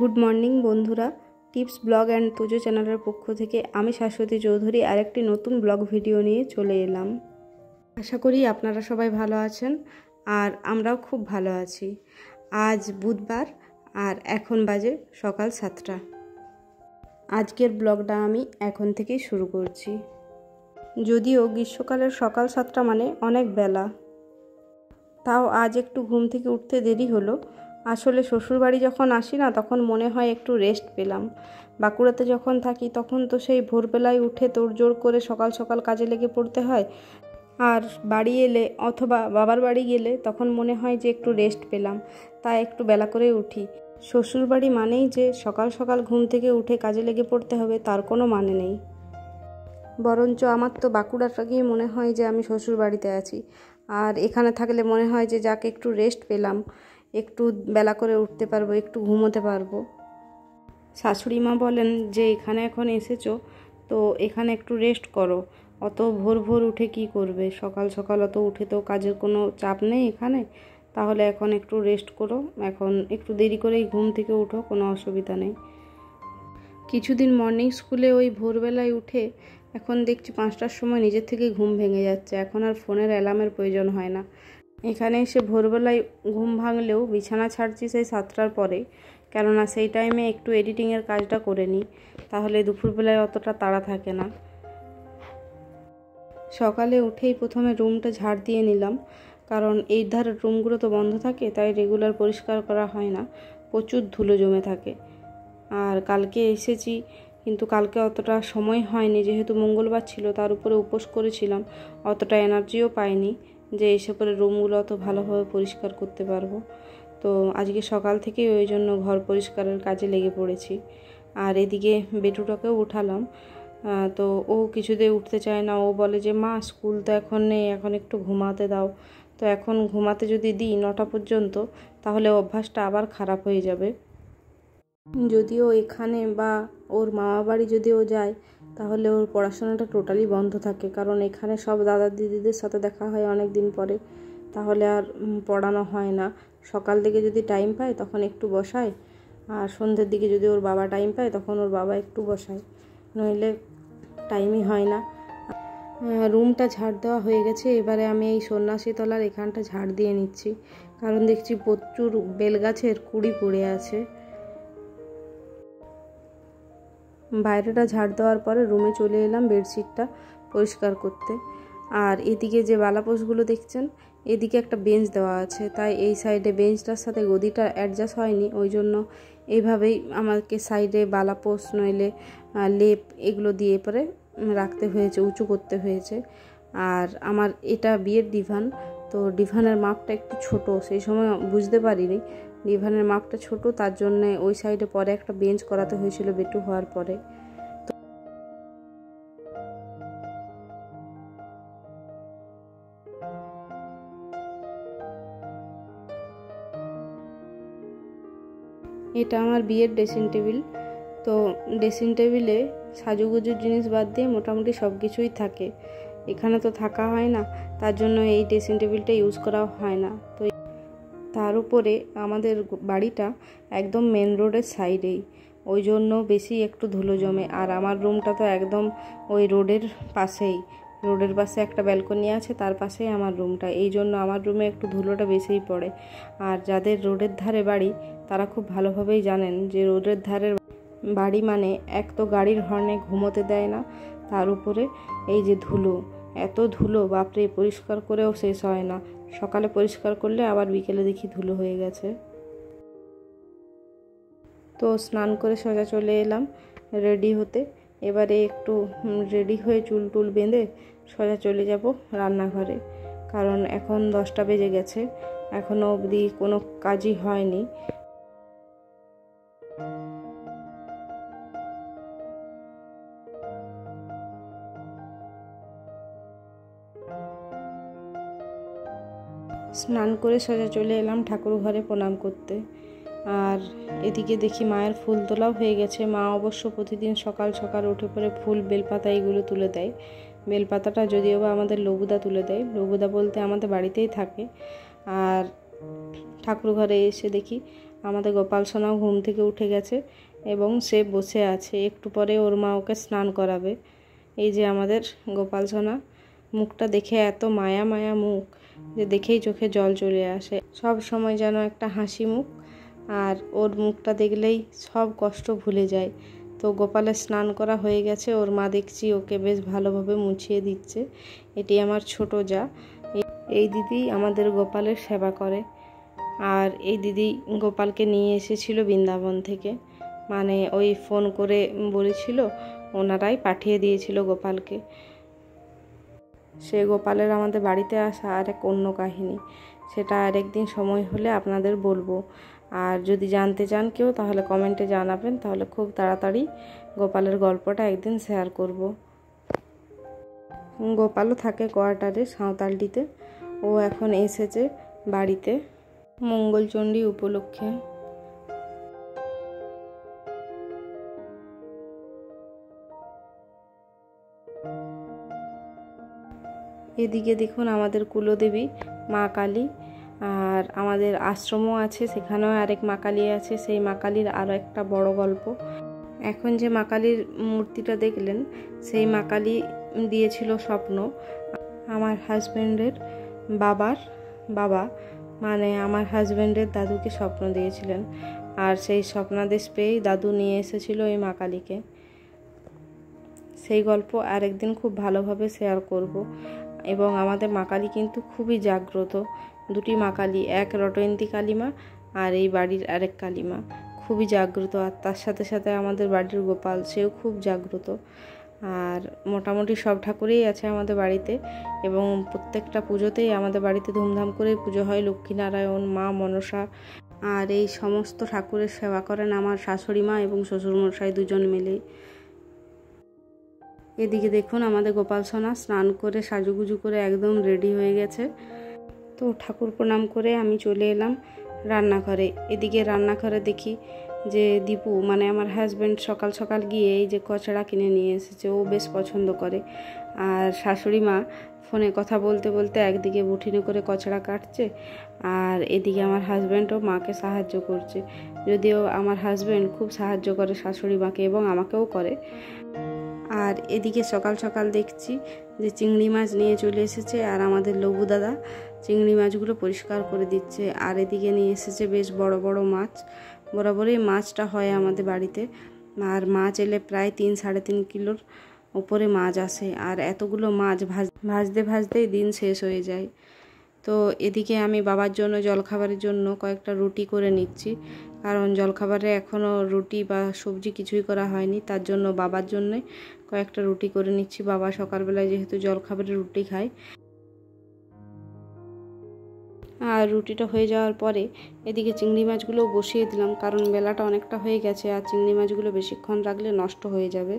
Good morning বন্ধুরা, tips blog and পুজো চ্যানেলের পক্ষ থেকে আমি শাশ্বতী চৌধুরী আরেকটি নতুন ব্লগ ভিডিও নিয়ে চলে এলাম। আশা করি আপনারা সবাই ভালো আছেন আর আমরাও খুব ভালো আছি। আজ বুধবার আর এখন বাজে সকাল 7টা। আজকের ব্লগটা আমি এখন থেকেই শুরু করছি। যদিও গ্রীষ্মকালের সকাল 7টা মানে অনেক বেলা, তাও আজ একটু ঘুম থেকে উঠতে দেরি হলো। আসলে শ্বশুরবাড়ি যখন আসি না তখন মনে হয় একটু রেস্ট পেলাম। বাঁকুড়াতে যখন থাকি তখন তো সেই ভোরবেলায় উঠে তোড়জোড় করে সকাল সকাল কাজে লেগে পড়তে হয়, আর বাড়ি এলে অথবা বাবার বাড়ি গেলে তখন মনে হয় যে একটু রেস্ট পেলাম, তাই একটু বেলা করে উঠি। শ্বশুরবাড়ি মানেই যে সকাল সকাল ঘুম থেকে উঠে কাজে লেগে পড়তে হবে তার কোনো মানে নেই। বরঞ্চ আমার তো বাঁকুড়াটা গিয়ে মনে হয় যে আমি শ্বশুর বাড়িতে আছি, আর এখানে থাকলে মনে হয় যে যাকে একটু রেস্ট পেলাম, একটু বেলা করে উঠতে পারবো, একটু ঘুমোতে পারবো। শাশুড়ি মা বলেন যে এখানে এখন এসেছো তো এখানে একটু রেস্ট করো, অত ভোর ভোর উঠে কি করবে, সকাল সকাল অত উঠে তো কাজের কোনো চাপ নেই এখানে, তাহলে এখন একটু রেস্ট করো, এখন একটু দেরি করেই ঘুম থেকে উঠো, কোনো অসুবিধা নেই। কিছুদিন মর্নিং স্কুলে ওই ভোরবেলায় উঠে এখন দেখছি 5টার সময় নিজের থেকে ঘুম ভেঙে যাচ্ছে। এখন আর ফোনের অ্যালার্মের প্রয়োজন হয় না। এখানে এসে ভোরবেলায় ঘুম ভাঙলেও বিছানা ছাড়ছি সেই 7টার পরে, কেননা সেই টাইমে একটু এডিটিংয়ের কাজটা করে নিই, তাহলে দুপুরবেলায় অতটা তাড়া থাকে না। সকালে উঠেই প্রথমে রুমটা ঝাড় দিয়ে নিলাম, কারণ এই ধারের রুমগুলো তো বন্ধ থাকে, তাই রেগুলার পরিষ্কার করা হয় না, প্রচুর ধুলো জমে থাকে। আর কালকে এসেছি কিন্তু কালকে অতটা সময় হয়নি, যেহেতু মঙ্গলবার ছিল, তার উপরে উপোস করেছিলাম, অতটা এনার্জিও পাইনি যে এসে পরে রুমগুলো অত ভালোভাবে পরিষ্কার করতে পারবো। তো আজকে সকাল থেকেই ওই জন্য ঘর পরিষ্কারের কাজে লেগে পড়েছি। আর এদিকে বেটুটাকেও উঠালাম, তো ও কিছুতেই উঠতে চায় না। ও বলে যে মা স্কুল তো এখন নেই, এখন একটু ঘুমাতে দাও। তো এখন ঘুমাতে যদি দিই 9টা পর্যন্ত, তাহলে অভ্যাসটা আবার খারাপ হয়ে যাবে। যদিও এখানে বা ওর মামা বাড়ি যদিও যায়, তাহলে ওর পড়াশোনাটা টোটালি বন্ধ থাকে, কারণ এখানে সব দাদা দিদিদের সাথে দেখা হয় অনেক দিন পরে, তাহলে আর পড়ানো হয় না। সকাল দিকে যদি টাইম পায় তখন একটু বসায়, আর সন্ধ্যের দিকে যদি ওর বাবা টাইম পায় তখন ওর বাবা একটু বসায়, নইলে টাইমই হয় না। রুমটা ঝাড় দেওয়া হয়ে গেছে, এবারে আমি এই সন্ন্যাসী তলার এখানটা ঝাড় দিয়ে নিচ্ছি, কারণ দেখছি প্রচুর বেলগাছের কুড়ি পড়ে আছে। বাইরেটা ঝাড় দেওয়ার পরে রুমে চলে এলাম বেডশিটটা পরিষ্কার করতে। আর এদিকে যে বালাপোষগুলো দেখছেন, এদিকে একটা বেঞ্চ দেওয়া আছে, তাই এই সাইডে বেঞ্চটার সাথে গদিটা অ্যাডজাস্ট হয়নি, ওই জন্য এইভাবেই আমাকে সাইডে বালাপোষ নইলে লেপ এগুলো দিয়ে পরে রাখতে হয়েছে, উঁচু করতে হয়েছে। আর আমার এটা বিয়ের ডিভান, তো ডিভানের মাপটা একটু ছোট, সেই সময় বুঝতে পারিনি ডিভানের মাপটা ছোট, তার জন্যে ওই সাইডে পরে একটা বেঞ্চ করাতে হয়েছিল বেটু হওয়ার পরে। এটা আমার বিয়ের ড্রেসিং টেবিল। তো ড্রেসিং টেবিলে সাজুগুজুর জিনিস বাদ দিয়ে মোটামুটি সব কিছুই থাকে, এখানে তো থাকা হয় না, তার জন্য এই ড্রেসিং টেবিলটা ইউজ করা হয় না। তো তার উপরে আমাদের বাড়িটা একদম মেন রোডের সাইডেই, ওই জন্য বেশি একটু ধুলো জমে। আর আমার রুমটা তো একদম ওই রোডের পাশেই, রোডের পাশে একটা ব্যালকনি আছে, তার পাশেই আমার রুমটা, এই জন্য আমার রুমে একটু ধুলোটা বেশিই পড়ে। আর যাদের রোডের ধারে বাড়ি তারা খুব ভালোভাবেই জানেন যে রোডের ধারের বাড়ি মানে এক তো গাড়ির হর্নে ঘুমোতে দেয় না, তার উপরে এই যে ধুলো, এত ধুলো বাপরে, পরিষ্কার করেও শেষ হয় না। সকালে পরিষ্কার করলে আবার বিকেলে দেখি ধুলো হয়ে গেছে। তো স্নান করে সোজা চলে এলাম রেডি হতে। এবারে একটু রেডি হয়ে চুল টুল বেঁধে সোজা চলে যাব রান্নাঘরে, কারণ এখন 10টা বেজে গেছে, এখনও অবধি কোনো কাজই হয়নি। স্নান করে সোজা চলে এলাম ঠাকুর ঘরে প্রণাম করতে। আর এদিকে দেখি মায়ের ফুল তোলাও হয়ে গেছে। মা অবশ্য প্রতিদিন সকাল সকাল উঠে পড়ে ফুল বেলপাতা এইগুলো তুলে দেয়। বেলপাতাটা যদিও বা আমাদের লবুদা তুলে দেয়, লবুদা বলতে আমাদের বাড়িতেই থাকে। আর ঠাকুর ঘরে এসে দেখি আমাদের গোপাল সোনাও ঘুম থেকে উঠে গেছে এবং সে বসে আছে, একটু পরে ওর মা ওকে স্নান করাবে। এই যে আমাদের গোপাল সোনা, মুখটা দেখে এত মায়া মায়া মুখ যে দেখেই চোখে জল চলে আসে। সব সময় যেন একটা হাসি মুখ, আর ওর মুখটা দেখলেই সব কষ্ট ভুলে যায়। তো গোপালের স্নান করা হয়ে গেছে, ওর মা দেখছি ওকে বেশ ভালোভাবে মুছিয়ে দিচ্ছে। এটি আমার ছোট যা। এই দিদি আমাদের গোপালের সেবা করে, আর এই দিদি গোপালকে নিয়ে এসেছিল বৃন্দাবন থেকে, মানে ওই ফোন করে বলেছিল, ওনারাই পাঠিয়ে দিয়েছিল গোপালকে। সে গোপালের আমাদের বাড়িতে আসা আর এক অন্য কাহিনী, সেটা আরেকদিন সময় হলে আপনাদের বলবো। আর যদি জানতে চান কেউ তাহলে কমেন্টে জানাবেন, তাহলে খুব তাড়াতাড়ি গোপালের গল্পটা একদিন শেয়ার করব। গোপালও থাকে কোয়ার্টারে সাঁওতালটিতে। ও এখন এসেছে বাড়িতে মঙ্গলচণ্ডী উপলক্ষে। এদিকে দেখুন আমাদের কুলদেবী মা কালী, আর আমাদের আশ্রমও আছে, সেখানেও আরেক মা কালী আছে। সেই মা কালীর আরও একটা বড় গল্প। এখন যে মা কালীর মূর্তিটা দেখলেন, সেই মা কালী দিয়েছিল স্বপ্ন আমার হাজব্যান্ডের বাবা, মানে আমার হাজব্যান্ডের দাদুকে স্বপ্ন দিয়েছিলেন, আর সেই স্বপ্নাদেশ পেয়েই দাদু নিয়ে এসেছিল এই মা কালীকে। সেই গল্প আরেকদিন খুব ভালোভাবে শেয়ার করব। এবং আমাদের মা কালী কিন্তু খুবই জাগ্রত, দুটি মা কালী, এক রটয়ন্তী কালীমা আর এই বাড়ির আরেক কালীমা, খুবই জাগ্রত। আর তার সাথে সাথে আমাদের বাড়ির গোপাল, সেও খুব জাগ্রত। আর মোটামুটি সব ঠাকুরই আছে আমাদের বাড়িতে, এবং প্রত্যেকটা পুজোতেই আমাদের বাড়িতে ধুমধাম করে পুজো হয়। লক্ষ্মীনারায়ণ, মা মনসা, আর এই সমস্ত ঠাকুরের সেবা করেন আমার শাশুড়ি মা এবং শ্বশুরমশাই দুজন মিলেই। এদিকে দেখুন আমাদের গোপাল সোনা স্নান করে সাজুগুজু করে একদম রেডি হয়ে গেছে। তো ঠাকুর প্রণাম করে আমি চলে এলাম রান্নাঘরে। এদিকে রান্নাঘরে দেখি যে দীপু, মানে আমার হাজব্যান্ড, সকাল সকাল গিয়ে এই যে কচড়া কিনে নিয়ে এসেছে, ও বেশ পছন্দ করে। আর শাশুড়ি মা ফোনে কথা বলতে বলতে একদিকে বুটিনে করে কচড়া কাটছে, আর এদিকে আমার হাজব্যান্ডও মাকে সাহায্য করছে। যদিও আমার হাজব্যান্ড খুব সাহায্য করে শাশুড়ি মাকে, এবং আমাকেও করে। আর এদিকে সকাল সকাল দেখছি যে চিংড়ি মাছ নিয়ে চলে এসেছে, আর আমাদের লবু দাদা চিংড়ি মাছগুলো পরিষ্কার করে দিচ্ছে। আর এদিকে নিয়ে এসেছে বেশ বড় বড় মাছ। বরাবরই মাছটা হয় আমাদের বাড়িতে, আর মাছ এলে প্রায় 3-3.5 কিলোর উপরে মাছ আসে। আর এতগুলো মাছ ভাজতে ভাজতেই দিন শেষ হয়ে যায়। তো এদিকে আমি বাবার জন্য জলখাবারের জন্য কয়েকটা রুটি করে নিচ্ছি, কারণ জলখাবারে এখনও রুটি বা সবজি কিছুই করা হয়নি, তার জন্য বাবার জন্যে কয়েকটা রুটি করে নিচ্ছি। বাবা সকালবেলায় যেহেতু জলখাবারে রুটি খায়। আর রুটিটা হয়ে যাওয়ার পরে এদিকে চিংড়ি মাছগুলো বসিয়ে দিলাম, কারণ বেলাটা অনেকটা হয়ে গেছে, আর চিংড়ি মাছগুলো বেশিক্ষণ রাখলে নষ্ট হয়ে যাবে।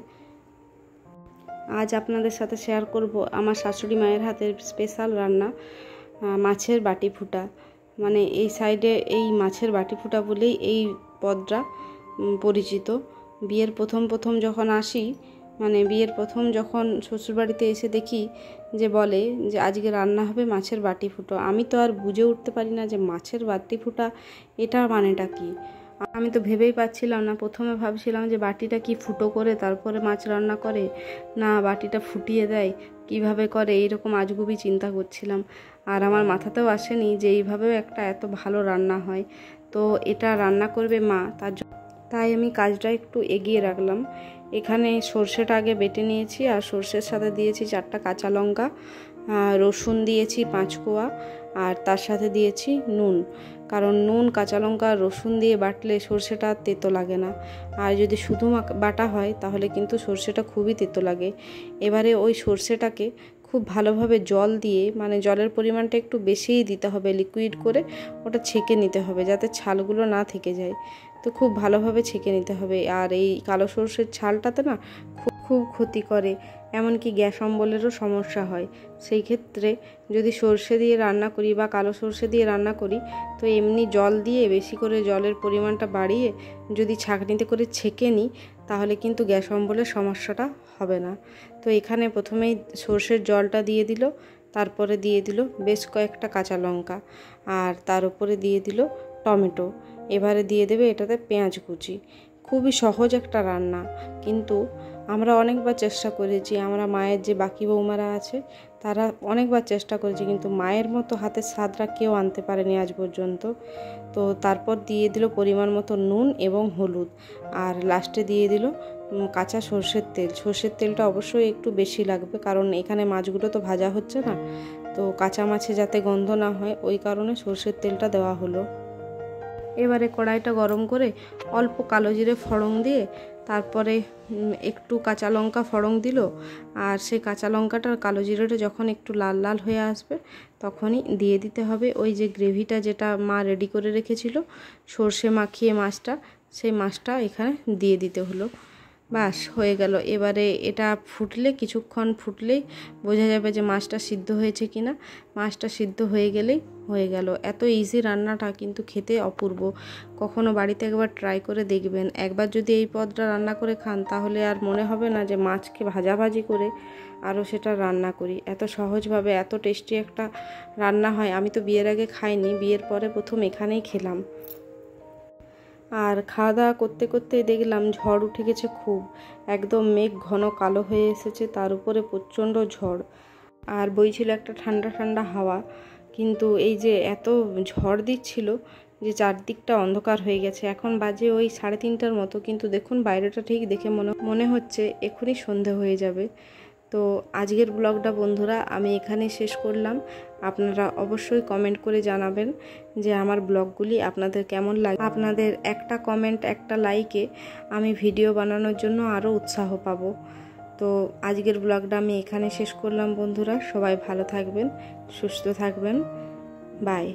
আজ আপনাদের সাথে শেয়ার করব আমার শাশুড়ি মায়ের হাতের স্পেশাল রান্না, মাছের বাটি ফুটা। মানে এই সাইডে এই মাছের বাটি ফুটা বলেই এই পদটা পরিচিত। বিয়ের প্রথম যখন আসি, মানে বিয়ের প্রথম যখন শ্বশুরবাড়িতে এসে দেখি যে বলে যে আজকে রান্না হবে মাছের বাটি ফুটো, আমি তো আর বুঝে উঠতে পারি না যে মাছের বাটি ফুটা এটার মানেটা কি। আমি তো ভেবেই পাচ্ছিলাম না। প্রথমে ভাবছিলাম যে বাটিটা কি ফুটো করে তারপরে মাছ রান্না করে, না বাটিটা ফুটিয়ে দেয়, কিভাবে করে, এইরকম আজগুবি চিন্তা করছিলাম। আর আমার মাথাতেও আসেনি যে এইভাবেও একটা এত ভালো রান্না হয়। তো এটা রান্না করবে মা, তাই আমি কাজটা একটু এগিয়ে রাখলাম। এখানে সর্ষেটা আগে বেটে নিয়েছি, আর সর্ষের সাথে দিয়েছি 4টা কাঁচা লঙ্কা, রসুন দিয়েছি 5 কোয়া, আর তার সাথে দিয়েছি নুন। কারণ নুন, কাঁচা লঙ্কা, রসুন দিয়ে বাটলে সর্ষেটা তেতো লাগে না, আর যদি শুধু বাটা হয় তাহলে কিন্তু সর্ষেটা খুবই তেতো লাগে। এবারে ওই সর্ষেটাকে খুব ভালোভাবে জল দিয়ে, মানে জলের পরিমাণটা একটু বেশিই দিতে হবে, লিকুইড করে ওটা ছেঁকে নিতে হবে যাতে ছালগুলো না থেকে যায়। তো খুব ভালোভাবে ছেঁকে নিতে হবে। আর এই কালো সর্ষের ছালটাতে না খুব ক্ষতি করে, এমনকি গ্যাস অম্বলেরও সমস্যা হয়। সেই ক্ষেত্রে যদি সর্ষে দিয়ে রান্না করি বা কালো সর্ষে দিয়ে রান্না করি, তো এমনি জল দিয়ে বেশি করে জলের পরিমাণটা বাড়িয়ে যদি ছাঁকনিতে করে ছেঁকে নিই, তাহলে কিন্তু গ্যাস অম্বলের সমস্যাটা হবে না। তো এখানে প্রথমেই সর্ষের জলটা দিয়ে দিল, তারপরে দিয়ে দিল বেশ কয়েকটা কাঁচা লঙ্কা, আর তার উপরে দিয়ে দিল টমেটো। এবারে দিয়ে দেবে এটাতে পেঁয়াজ কুচি। খুবই সহজ একটা রান্না, কিন্তু আমরা অনেকবার চেষ্টা করেছি, আমরা মায়ের যে বাকি বৌমারা আছে তারা অনেকবার চেষ্টা করেছে, কিন্তু মায়ের মতো হাতের স্বাদটা কেউ আনতে পারেনি আজ পর্যন্ত। তো তারপর দিয়ে দিল পরিমাণ মতো নুন এবং হলুদ, আর লাস্টে দিয়ে দিল কাঁচা সর্ষের তেল। সর্ষের তেলটা অবশ্যই একটু বেশি লাগবে, কারণ এখানে মাছগুলো তো ভাজা হচ্ছে না, তো কাঁচা মাছে যাতে গন্ধ না হয় ওই কারণে সর্ষের তেলটা দেওয়া হলো। এবারে কড়াইটা গরম করে অল্প কালো জিরে ফোড়ন দিয়ে তারপরে একটু কাঁচা লঙ্কা ফোড়ন দিল, আর সেই কাঁচা লঙ্কাটার কালো জিরেটা যখন একটু লাল লাল হয়ে আসবে তখনই দিয়ে দিতে হবে ওই যে গ্রেভিটা যেটা মা রেডি করে রেখেছিল সর্ষে মাখিয়ে মাছটা, সেই মাছটা এখানে দিয়ে দিতে হলো। বাস হয়ে গেল। এবারে এটা ফুটলে, কিছুক্ষণ ফুটলেই বোঝা যাবে যে মাছটা সিদ্ধ হয়েছে কিনা। মাছটা সিদ্ধ হয়ে গেলেই হয়ে গেল। এত ইজি রান্নাটা, কিন্তু খেতে অপূর্ব। কখনো বাড়িতে একবার ট্রাই করে দেখবেন। একবার যদি এই পদটা রান্না করে খান তাহলে আর মনে হবে না যে মাছকে ভাজাভাজি করে আরও সেটা রান্না করি। এত সহজভাবে এত টেস্টি একটা রান্না হয়। আমি তো বিয়ের আগে খাইনি, বিয়ের পরে প্রথম এখানেই খেলাম। আর খাওয়া দাওয়া করতে করতে দেখলাম ঝড় উঠে গেছে খুব, একদম মেঘ ঘন কালো হয়ে এসেছে, তার উপরে প্রচণ্ড ঝড়, আর বইছিল একটা ঠান্ডা ঠান্ডা হাওয়া। কিন্তু এই যে এত ঝড় দিচ্ছিল যে চারদিকটা অন্ধকার হয়ে গেছে। এখন বাজে ওই 3:30টার মতো, কিন্তু দেখুন বাইরেটা ঠিক দেখে মনে হচ্ছে এখনই সন্ধে হয়ে যাবে। তো আজকের ব্লগটা বন্ধুরা আমি এখানেই শেষ করলাম। আপনারা অবশ্যই কমেন্ট করে জানাবেন যে আমার ব্লগগুলি আপনাদের কেমন লাগে। আপনাদের একটা কমেন্ট, একটা লাইকে আমি ভিডিও বানানোর জন্য আরও উৎসাহ পাবো। তো আজকের ব্লগটা আমি এখানে শেষ করলাম বন্ধুরা। সবাই ভালো থাকবেন, সুস্থ থাকবেন, বাই।